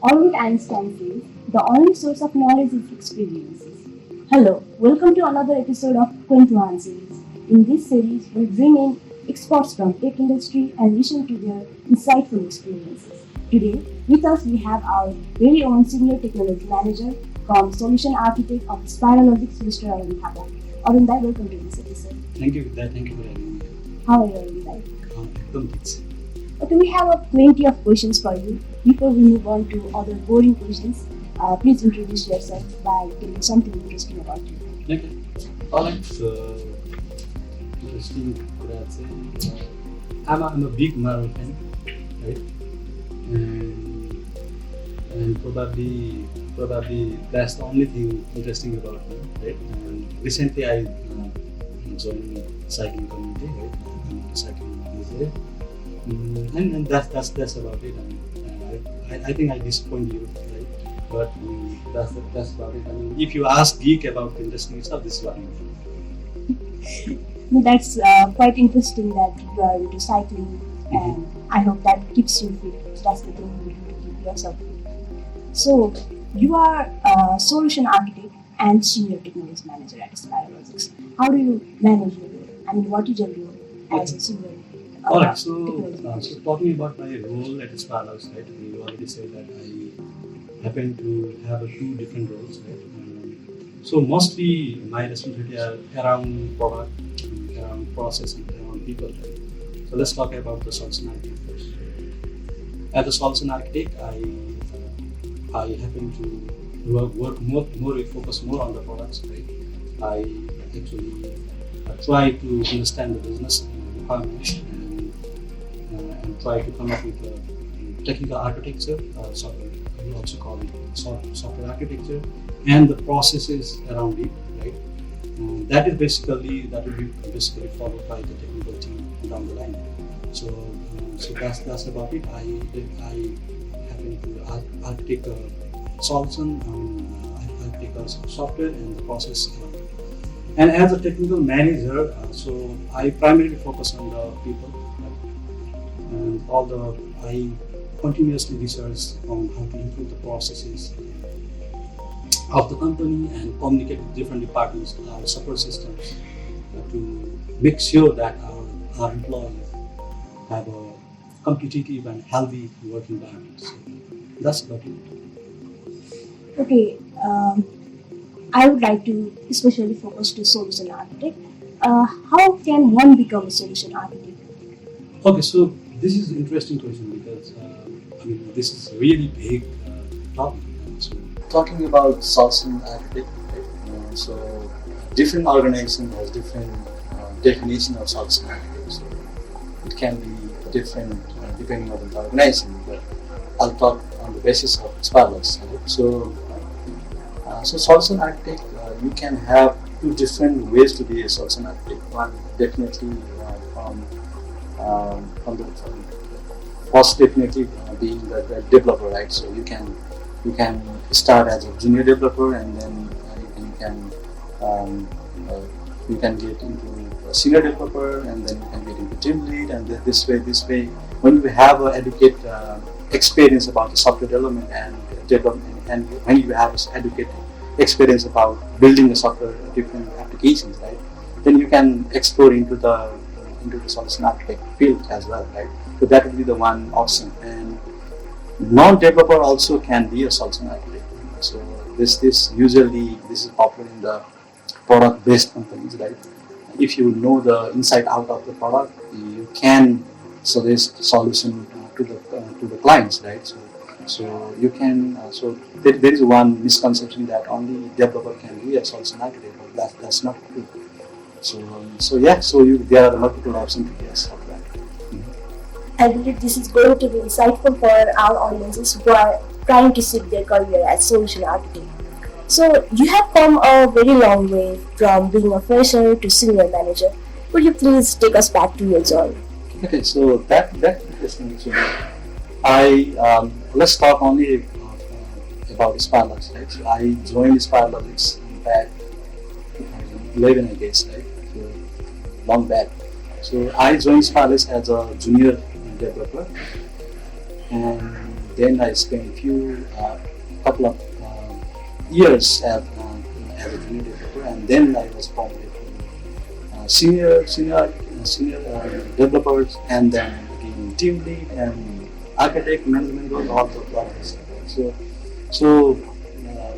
Albert Einstein says, the only source of knowledge is experiences. Hello, welcome to another episode of Kwentuhan series. In this series, we bring in experts from tech industry and listen to their insightful experiences. Today, with us we have our very own senior technology manager from solution architect of Spiralogics, Mr. Arun Tapa. Arun, welcome to this episode. Thank you, Vidya. Thank you for having me. How are you, Arun? Ekdam ठीक छ. Okay, we have plenty of questions for you. Before we move on to other boring questions, please introduce yourself by telling something interesting about you. Okay. Alright. So interesting कुरा चाहिँ I'm a big Marvel fan, right? And probably that's the only thing interesting about me, right? And recently I joined cycling community, right? I'm a cycling user. And that's about it. I think I disappoint you, right? But that's about it. I mean, if you ask geek about interesting stuff, this is what you No, that's quite interesting that you are into cycling, and I hope that keeps you fit. That's the thing you do to keep yourself fit. So, you are a solution architect and senior technology manager at Spiralogics. How do you manage your role? I mean, what is your role as a senior? Alright, so talking about my role at Spiralogics, right? You already said that I happen to have two different roles, right? So mostly my responsibility are around product, around process, and around people, right? So let's talk about the solution architect first. As a solution architect, I happen to work more focus more on the products, right? I actually try to understand the business requirements and try to come up with a technical architecture, software, we also call it software architecture, and the processes around it, right? That will be basically followed by the technical team down the line. So that's about it. I happen to architect a solution, I take a software and the process. And as a technical manager, so I primarily focus on the people, right? And I continuously research on how to improve the processes of the company and communicate with different departments, our support systems, to make sure that our employees have a competitive and healthy work environment. So that's about it. Okay, I would like to especially focus to solution architect. How can one become a solution architect? Okay, so this is an interesting question because I mean this is a really big topic. So talking about solution architect, right? So different organization has different definition of solution architect. So it can be different depending on the organization. But I'll talk on the basis of Spiralogics. Right? So solution architect, you can have two different ways to be a solution architect. One definitely from the first definitely being the developer, right? So you can start as a junior developer and then you can get into a senior developer and then you can get into team lead, and then this way when you have an adequate experience about the software development and when you have adequate experience about building the software different applications, right, then you can explore into the solution architect field as well, right? So that would be the one option. And non-developer also can be a solution architect. So this is popular in the product-based companies, right? If you know the inside out of the product, you can suggest solution to the clients, right? So you can. There is one misconception that only developer can be a solution architect, but that's not true. There are multiple options to be a software architect. I believe this is going to be insightful for our audiences who are trying to seek their career as solution architect. So you have come a very long way from being a fresher to senior manager. Would you please take us back to your journey? Okay, so that's interesting. Let's talk only about Spiralogics, right? So I joined Spiralogics back 2011, I guess, right? So long back. So I joined Spiralogics as a junior developer, and then I spent couple of years as a junior developer, and then I was promoted to senior developers, and then again team lead and architect management role, all the projects. So uh,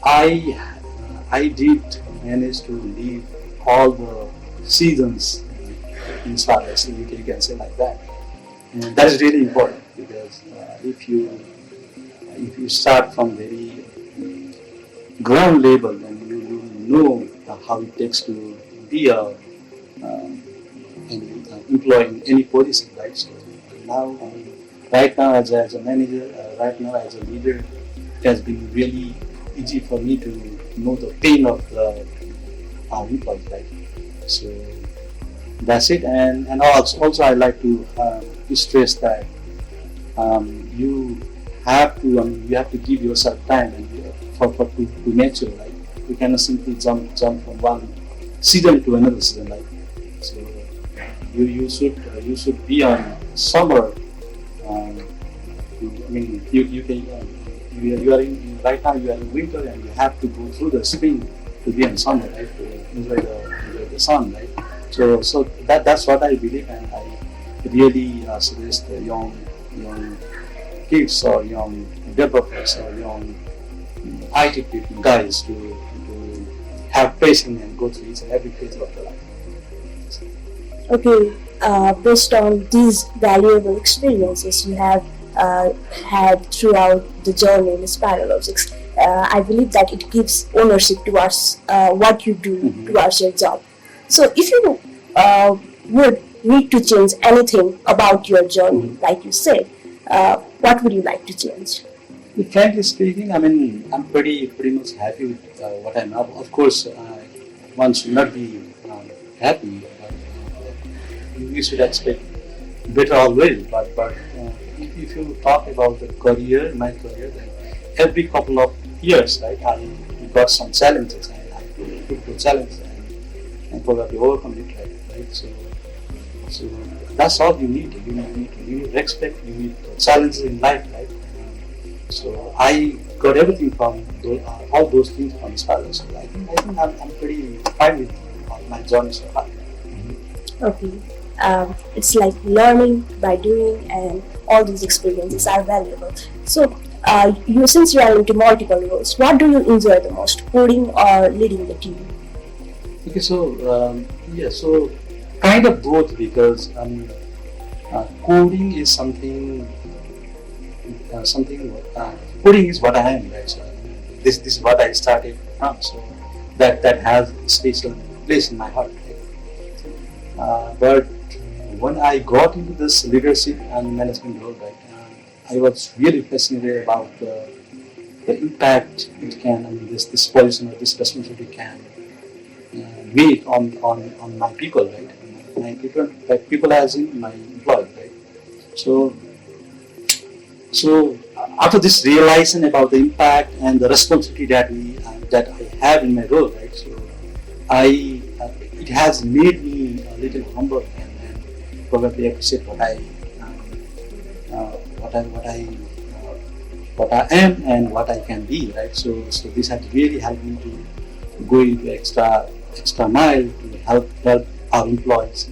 I did manage to leave all the seasons in Spiralogics, you can say like that, and that is really important because if you start from very ground level, then you know how it takes to be an employee in any position, right? So now, right now as a manager, right now as a leader, it has been really easy for me to know the pain of our employees, right? So that's it, and also I like to stress that you have to you have to give yourself time and to nature, right? You cannot simply jump from one season to another season, right? So you should be on summer. You can you are in right now you are in winter and you have to go through the spring to be in summer, right? To enjoy the sun, right? So that's what I believe, and I really suggest the young kids or young developers or young IT people, guys to have patience and go through each and every phase of their life. Okay, based on these valuable experiences you have had throughout the journey in Spiralogics, I believe that it gives ownership towards what you do towards your job. So, if you would need to change anything about your journey, like you said, what would you like to change? Frankly speaking, I'm pretty much happy with what I'm now. Of course, one should not be happy, but you should expect better always. But if you talk about my career, then every couple of years, right, I got some challenges, and I took the challenge and probably overcome it, right? So that's all you need. You need respect. You need challenges in life, right? So I got everything from all those things from Spiralogics. So I think I'm pretty fine with my journey so far. Okay. It's like learning by doing, and all these experiences are valuable. So, since you are into multiple roles, what do you enjoy the most, coding or leading the team? Okay, so kind of both, because coding is something coding is what I am, right? So this is what I started from, so that has a special place in my heart, right? But when I got into this leadership and management role, right, I was really fascinated about the impact it can, this position or this responsibility can make on my people, right? My people, like people as in my employees, right? So after this realization about the impact and the responsibility that I have in my role, right? So it has made me a little humble and probably appreciate what I am and what I can be, right? So this has really helped me to go into extra mile to help our employees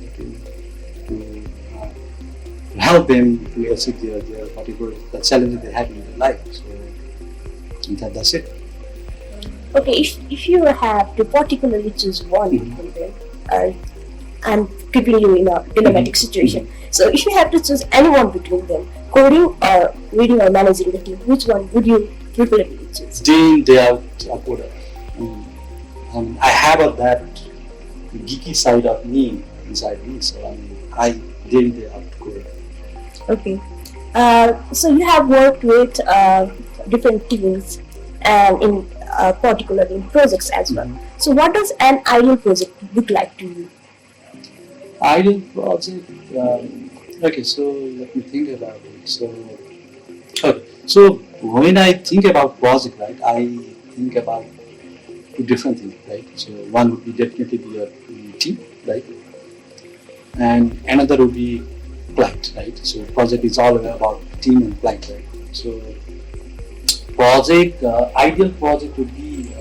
to help them to achieve their particular the challenges they have in their life. So that's it. Okay, if you have to particularly choose one between them, I'm keeping you in a dilemmatic situation. So if you have to choose anyone between them, coding or reading or managing the team, which one would you preferably choose? Day in, day out, a coder. I have that geeky side of me inside me, so I day in, day out coder. Okay. So you have worked with different teams and in particularly in projects as well. So what does an ideal project look like to you? Ideal project. Okay, so let me think about it. So when I think about project, right, I think about two different things, right? So one would be definitely be a team, right, and another would be client, right? So project is all about team and client, right? So project, ideal project would be,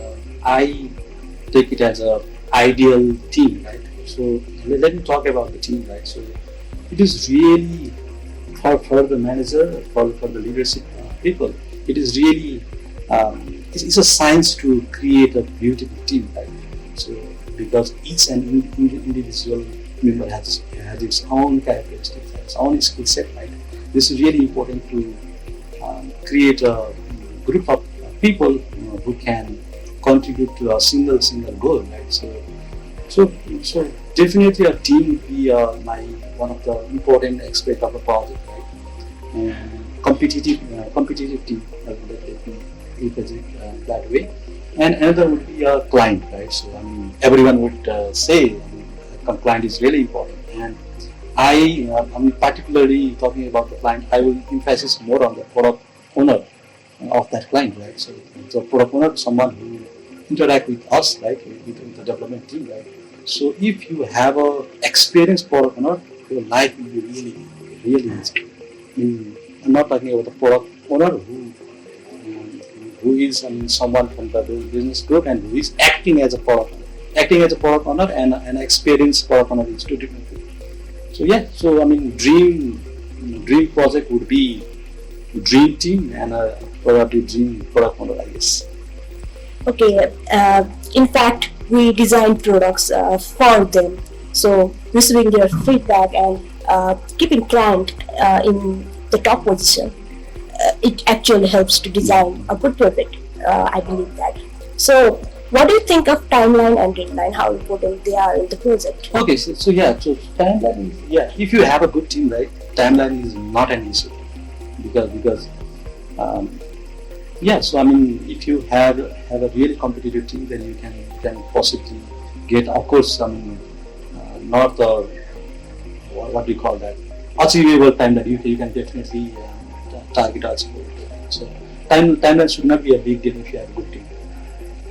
I take it as a ideal team, right? So let me talk about the team, right? So it is really for the manager, for the leadership people, it is really it's a science to create a beautiful team, right? So because each and individual member has its own characteristics, has its own skill set, right? This is really important to create a group of people who can contribute to a single goal, right? So definitely a team would be my one of the important aspect of a project, right? And competitive team, let me represent that way. And another would be a client, right? So I mean, everyone would say a client is really important, and I'm particularly talking about the client. I will emphasize more on the product owner of that client, right? So the product owner, someone who interact with us, right, with the development team, right? So if you have a experienced product owner, your life will be really easy. I'm not talking about the product owner who is, I mean, someone from the business group and who is acting as a product owner. Acting as a product owner and an experienced product owner is two different things. So yeah, so I mean, dream project would be dream team and probably dream product owner, I guess. Okay, in fact, we design products for them. So receiving their feedback and keeping client in the top position, it actually helps to design a good product. I believe that. So, what do you think of timeline and deadline? How important they are in the project? Okay, so yeah, so timeline is, yeah, if you have a good team, right, timeline is not an issue because yeah, so I mean, if you have a really competitive team, then you can possibly get, of course, I mean, not the what do you call that, achievable timeline. You can definitely target achievable. So timeline should not be a big deal if you have a good team.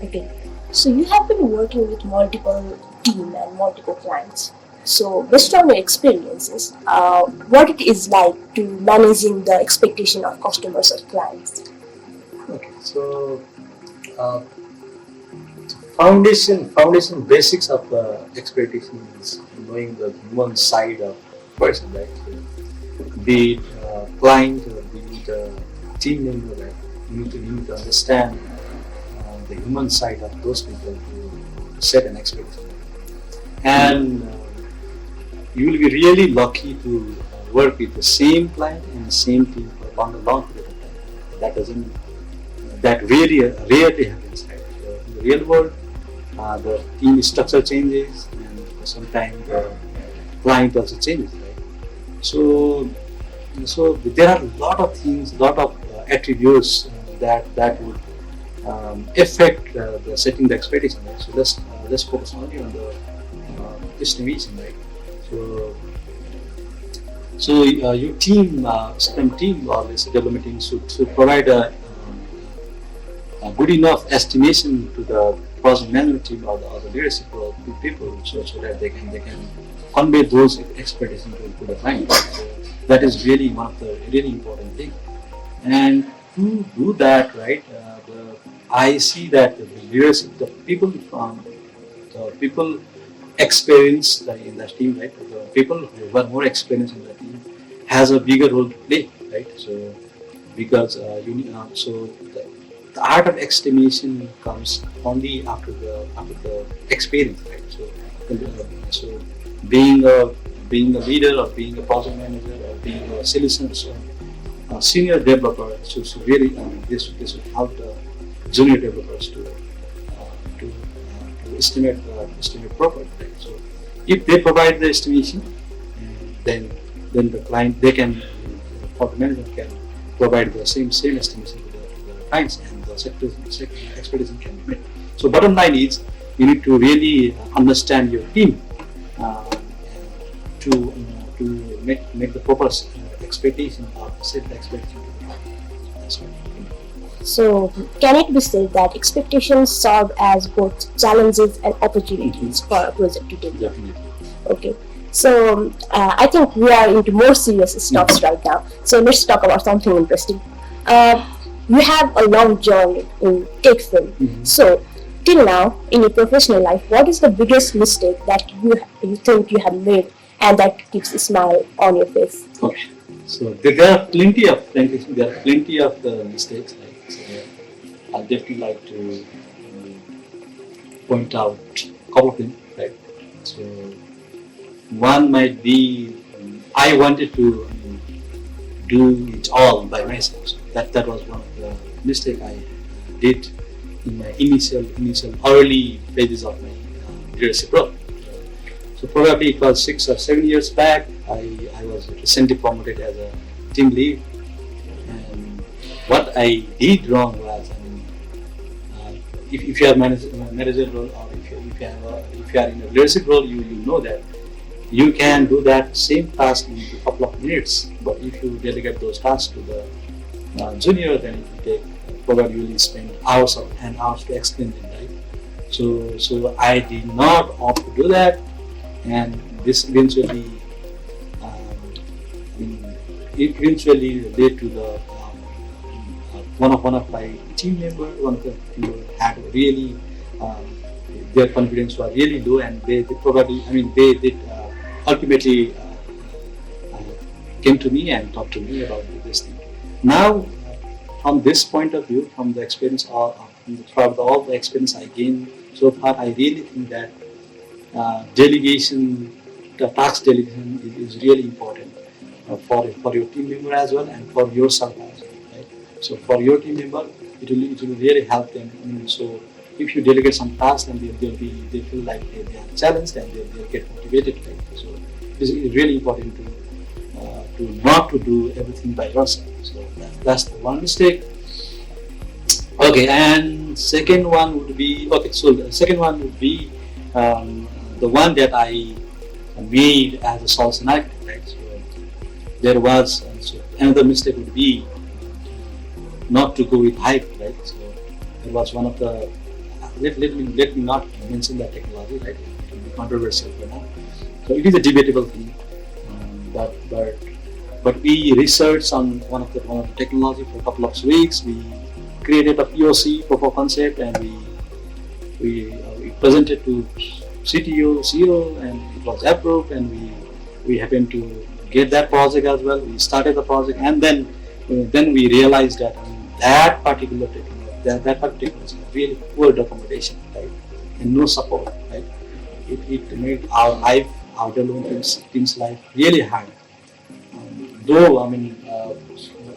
Okay, so you have been working with multiple team and multiple clients. So based on your experiences, what it is like to managing the expectation of customers or clients? Okay, so uh, foundation basics of expectation is knowing the human side of person, right? So, be it client or be it team member, right? You need to understand the human side of those people to set an expectation, and you will be really lucky to work with the same client and the same team for a long period of time. That really rarely happens, right? So in the real world, the team structure changes, and sometimes the client also changes, right? So there are a lot of things, lot of attributes that would affect the setting the expectation, right? So let's focus only on the estimation, right? So your team, STEM team or this development team should provide a good enough estimation to the project management team or the leadership people, so that they can convey those expectations to the client. So that is really one of the really important things. And to do that, right, I see that the leadership, the people experienced in the team, right, the people who are more experienced in the team has a bigger role to play, right? So because so the art of estimation comes only after the experience, right? So being a leader or being a project manager or being a solutions senior developer, so really this will help the junior developers to estimate properly, right? So if they provide the estimation, then the client, they can, or the manager can provide the same estimation to the clients, and the expectation can be met. So bottom line is, you need to really understand your team to make the proper expectation or set the expectation to the client. That's what I think. So can it be said that expectations serve as both challenges and opportunities for a project to develop? Definitely. Okay. So I think we are into more serious stuffs right now. So let's talk about something interesting. You have a long journey in tech film. Mhm. So, till now, in your professional life, what is the biggest mistake that you think you have made and that keeps a smile on your face? Okay. So there are plenty of, frankly, there are plenty of mistakes. Right? So I'd definitely like to point out a couple of them. Right. So one might be I wanted to do it all by myself. So that was one of the mistake I did in my initial early phases of my leadership role. So probably it was 6 or 7 years back. I was recently promoted as a team lead, and what I did wrong was, if you are manager role, or if you are in a leadership role, you know that you can do that same task in a couple of minutes. But if you delegate those tasks to the junior, then it will take probably you will spend hours and hours to explain them, right? So I did not opt to do that, and this eventually eventually led to the one of my team members, one of the people had really their confidence was really low, and they probably, they did ultimately came to me and talked to me about this thing. Now, from this point of view, from the experience from all the experience I gained so far, I really think that delegation, the task delegation is really important for your team member as well, and for yourself as well. Right? So for your team member, it will really help them. So if you delegate some tasks, then they feel like they are challenged, and they'll get motivated. Right? So it is really important to not to do everything by yourself. So that's the one mistake. Okay, and second one would be the one that I made as a solution architect. Right? So there was another mistake would be not to go with hype. Right? So there was one of the let me not mention that technology. Right? It will be controversial for now. So it is a debatable thing, but we researched on one of the technology for a couple of weeks. We created a POC, proof of concept, and we presented to CTO, CEO, and it was approved, and we happened to get that project as well. We started the project, and then we realized that that particular technology was really poor documentation, right, and no support, right. It made our development team's life really hard. Though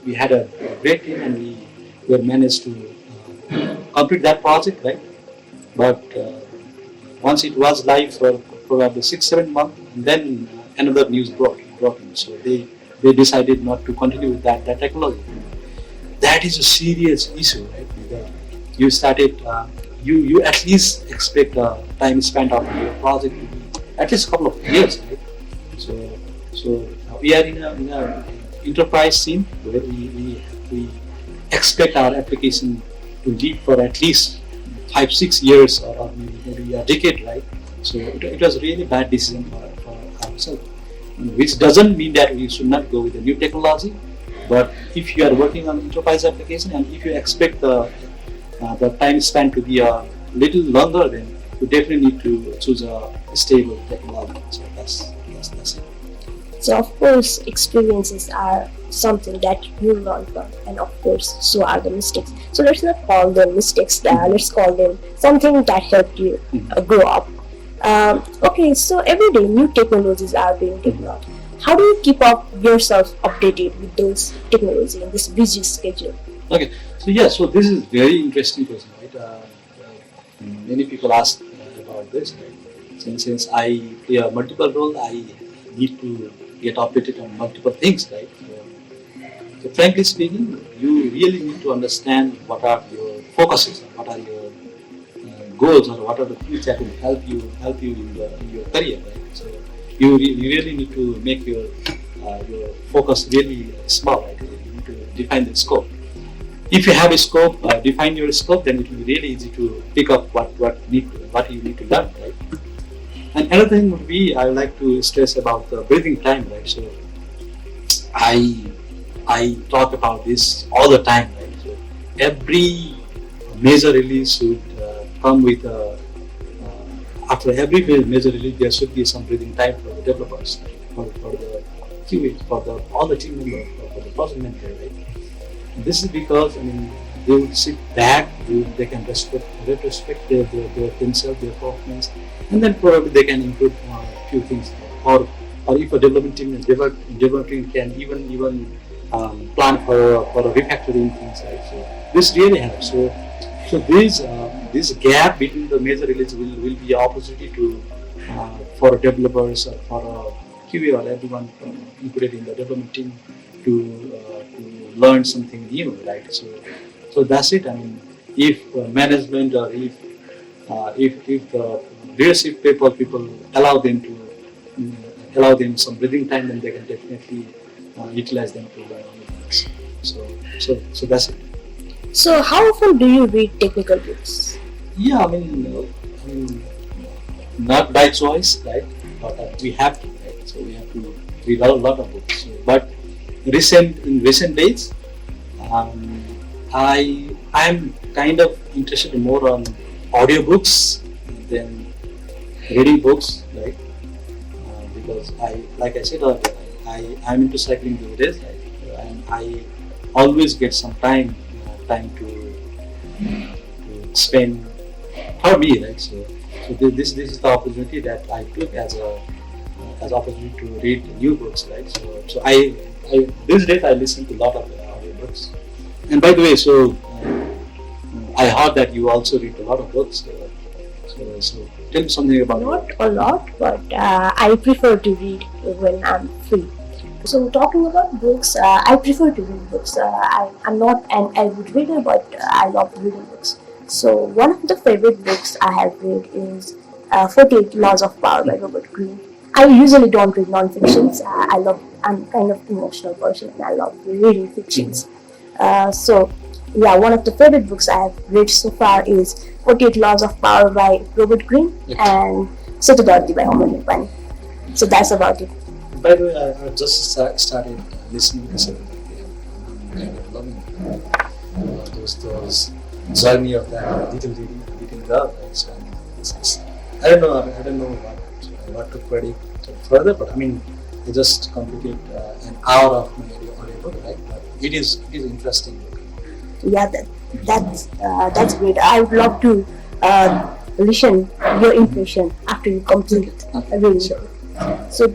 we had a great team, and we managed to complete that project, right? But once it was live for probably 6-7 months, and then another news broke in. So they decided not to continue with that technology. That is a serious issue, right? Because you started, you at least expect time spent on your project to be at least a couple of years, right? So we are in a enterprise scene where we expect our application to live for at least 5-6 years, or maybe a decade, right? So it was really bad decision for ourselves, which doesn't mean that we should not go with the new technology. But if you are working on enterprise application, and if you expect the time span to be a little longer, then you definitely need to choose a stable technology. So that's it. So of course, experiences are something that you learn from, and of course, so are the mistakes. So let's not call them mistakes. Let's call them something that helped you grow up. Okay, so every day new technologies are being developed. How do you keep up yourself updated with those technologies in this busy schedule? Okay, so this is very interesting question, right? Many people ask about this, right? Since I play a multiple role, I need to get updated on multiple things, right? So frankly speaking, you really need to understand what are your focuses, what are your goals, or what are the things that will help you in your career, right? So you really need to make your focus really small, right? You need to define the scope. If you have a scope, define your scope, then it will be really easy to pick up what you need to learn, right? And another thing would be, I would like to stress about the breathing time, right? So I I talk about this all the time, right? So every major release should come with a after every major release, there should be some breathing time for the developers, for the QA, for the all the team members, for the project manager, right? This is because they would sit back, they can retrospect their themselves, their performance, and then probably they can improve a few things. Or if a development team can even plan for a refactoring things, right? So this really helps. So this gap between the major release will be an opportunity to for developers or for QA or everyone included in the development team to learn something new, right? So that's it. If management or if the leadership people allow them to allow them some breathing time, then they can definitely utilize them to learn new things. So that's it. So, how often do you read technical books? Yeah, not by choice, right? But we have to, right? So we have to read a lot of books. But in recent days, I'm kind of interested more on audiobooks than reading books, right? Because like I said earlier, I'm into cycling these days, right? And I always get some time to spend for me, right? So this is the opportunity that I took as opportunity to read new books, right? So I these days I listen to a lot of audiobooks. And by the way, so I heard that you also read a lot of books. So tell me something about it. Not a lot, but I prefer to read when I'm free. So talking about books, I prefer to read books. I'm not an avid reader, but I love reading books. So one of the favorite books I have read is 48 Laws of Power by Robert Greene. I usually don't read non-fictions. I'm kind of emotional person and I love reading fictions. So yeah, one of the favorite books I have read so far is 48 Laws of Power by Robert Greene and Sotodorti by Homer Nipani. So that's about it. By the way, I just started listening to it. I'm kind of loving those journey of that little girl. Right? So I don't know what to predict further, but I just completed an hour of my audiobook, right? But it is interesting. Yeah, that's great. I would love to listen your impression after you complete reading. Sure. So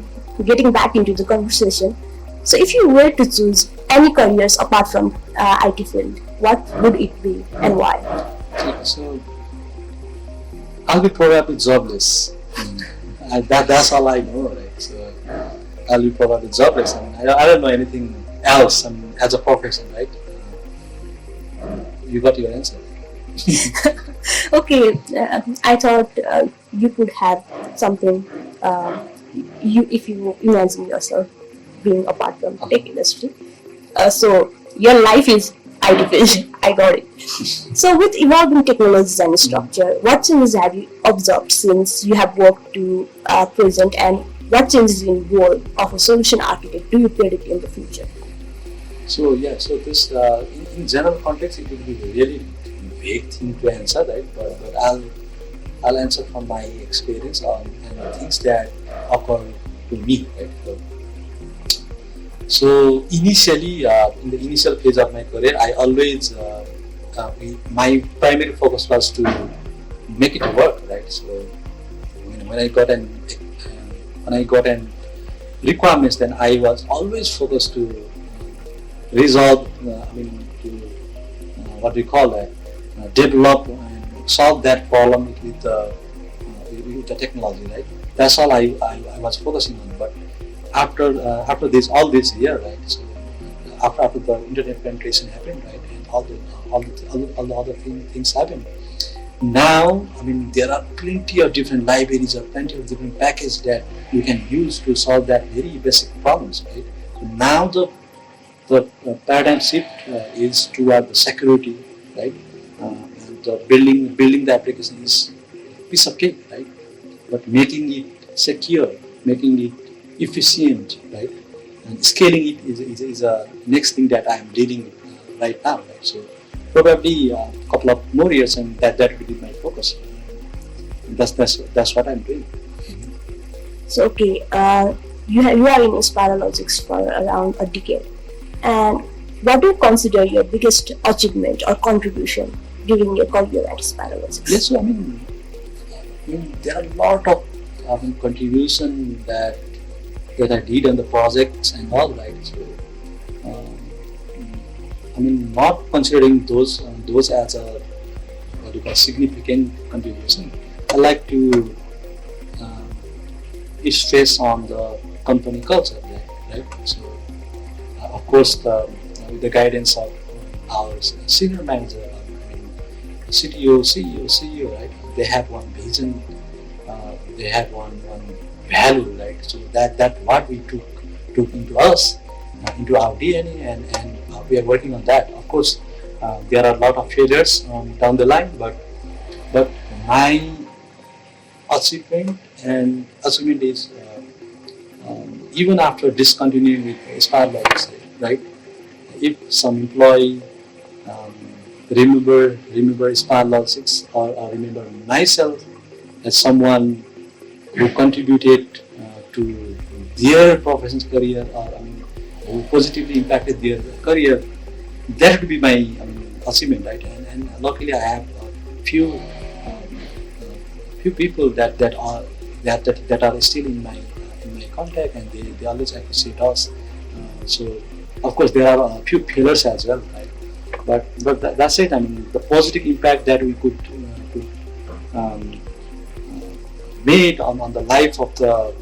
getting back into the conversation. So if you were to choose any careers apart from IT field, what would it be and why? So I'll be probably jobless. That's all I know, right? So I'll be probably jobless. I don't know anything else as a profession, right? You got your answer. Okay, I thought you could have something. If you imagine yourself being apart from tech industry, so your life is IT field. I got it. So with evolving technologies and structure, what changes have you observed since you have worked to present, and what changes in role of a solution architect do you predict in the future? So this in general context it will be a really vague thing to answer, right? But I'll answer from my experience and things that occur to me, right? So initially, in the initial phase of my career, I always my primary focus was to make it work, right? So when I got an requirements, then I was always focused to resolve, what we call that, develop and solve that problem with the technology, right? That's all I was focusing on. But after all this year, right? So after the internet penetration happened, right, and all the other things happened. Now, there are plenty of different libraries or plenty of different packages that you can use to solve that very basic problems, right? So now the paradigm shift is toward the security, right? And building the application is a piece of cake, right? But making it secure, making it efficient, right? and scaling it is a next thing that I am dealing with right now. Right? So probably a couple of more years, and that will be my focus. That's what I'm doing. So okay, you are in Spiralogics for around a decade, and what do you consider your biggest achievement or contribution during your career at Spiralogics? Yes, so I mean, there are a lot of contribution that I did on the projects and all, right? So, um, I mean, not considering those as a what you call significant contribution. I like to stress on the company culture, right? So, of course, with the guidance of our senior manager, I mean, CTO, CEO, right? They have one vision, they have one value, right? So that what we took into us, into our DNA, and we are working on that. Of course, there are a lot of failures down the line, but my achievement is even after discontinuing with Spiralogics, right? If some employee remember Spiralogics or remember myself as someone who contributed to their professional career, or who positively impacted their career, that would be my achievement, right? And luckily I have a few people that are still in my contact, and they always appreciate us. So of course there are a few failures as well, right? But that's it. I mean, the positive impact that we could made on the life of the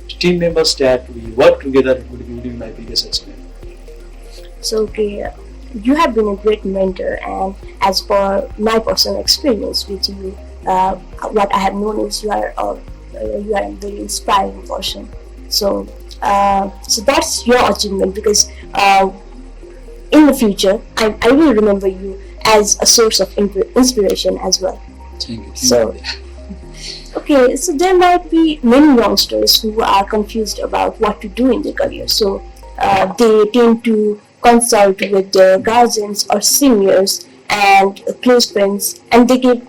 team members that we work together would be my biggest achievement. So okay, you have been a great mentor, and as per my personal experience with you, what I have known is you are a very inspiring person. So that's your achievement, because in the future I will remember you as a source of inspiration as well. Thank you. So okay, so there might be many youngsters who are confused about what to do in their career. So they tend to consult with their guardians or seniors and close friends, and they give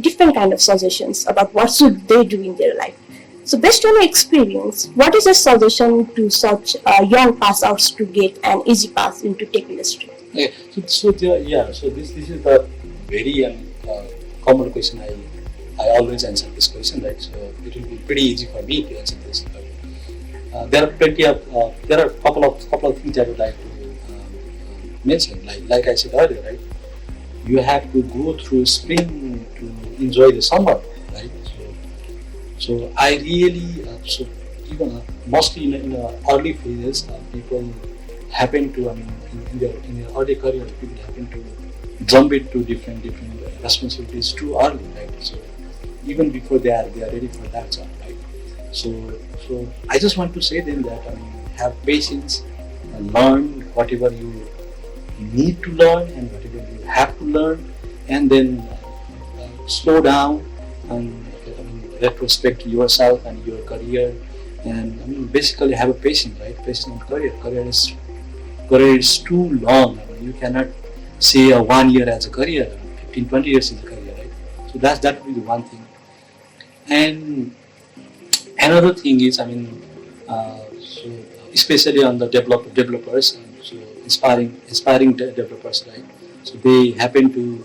different kind of suggestions about what should they do in their life. So based on your experience, what is your suggestion to such young pass outs to get an easy path into tech industry? Okay. So this is the very common question. I always answer this question, right? So it will be pretty easy for me to answer this. There are a couple of things I would like to mention. Like I said earlier, right? You have to go through spring to enjoy the summer, right? So I really even mostly in the early phases, people happen to in their early career, people happen to jump into different responsibilities too early, right? So even before they are ready for that job, right? So I just want to say them that have patience and learn whatever you need to learn and whatever you have to learn, and then slow down and retrospect yourself and your career, and basically have a patience, right? Patience on career. Career is too long. You cannot say 1 year as a career, 15-20 years is a career, right? So that would be the one thing. And another thing is, so especially on the developers, so inspiring developers, right? So they happen to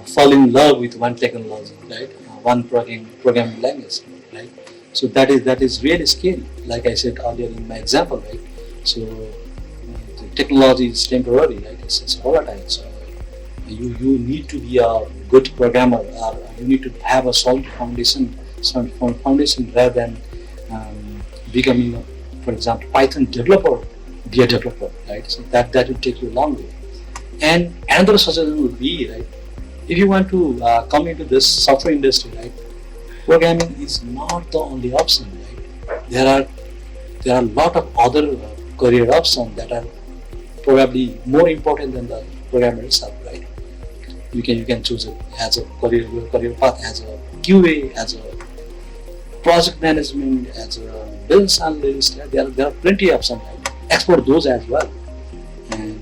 fall in love with one technology, right? One programming language, right? So that is really scary. Like I said earlier in my example, right? So the technology is temporary, right? It's volatile. So you need to be a good programmer, or you need to have a solid foundation rather than becoming, for example, Python developer, be a developer, right? So that will take you a long way. And another suggestion would be, right, if you want to come into this software industry, right, programming is not the only option, right? There are a lot of other career options that are probably more important than the programmer itself, right? You can choose it as a career path, as a QA, as a project management, as a business analyst. There are plenty of some. Explore those as well. And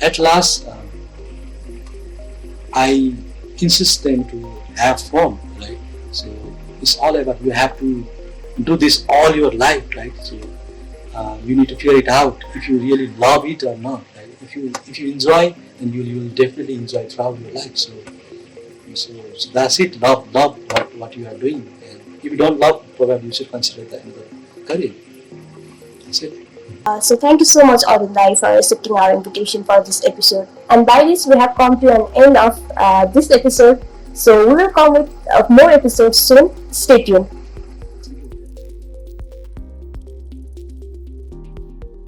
at last, I insist them to have fun, right? So it's all about you have to do this all your life, right? So you need to figure it out if you really love it or not. Right? If you enjoy, then you will definitely enjoy throughout your life. So that's it. Love what you are doing. And if you don't love, probably you should consider that in the career. That's it. So thank you so much, Arun Tapa, for accepting our invitation for this episode. And by this, we have come to an end of this episode. So we will come with more episodes soon. Stay tuned.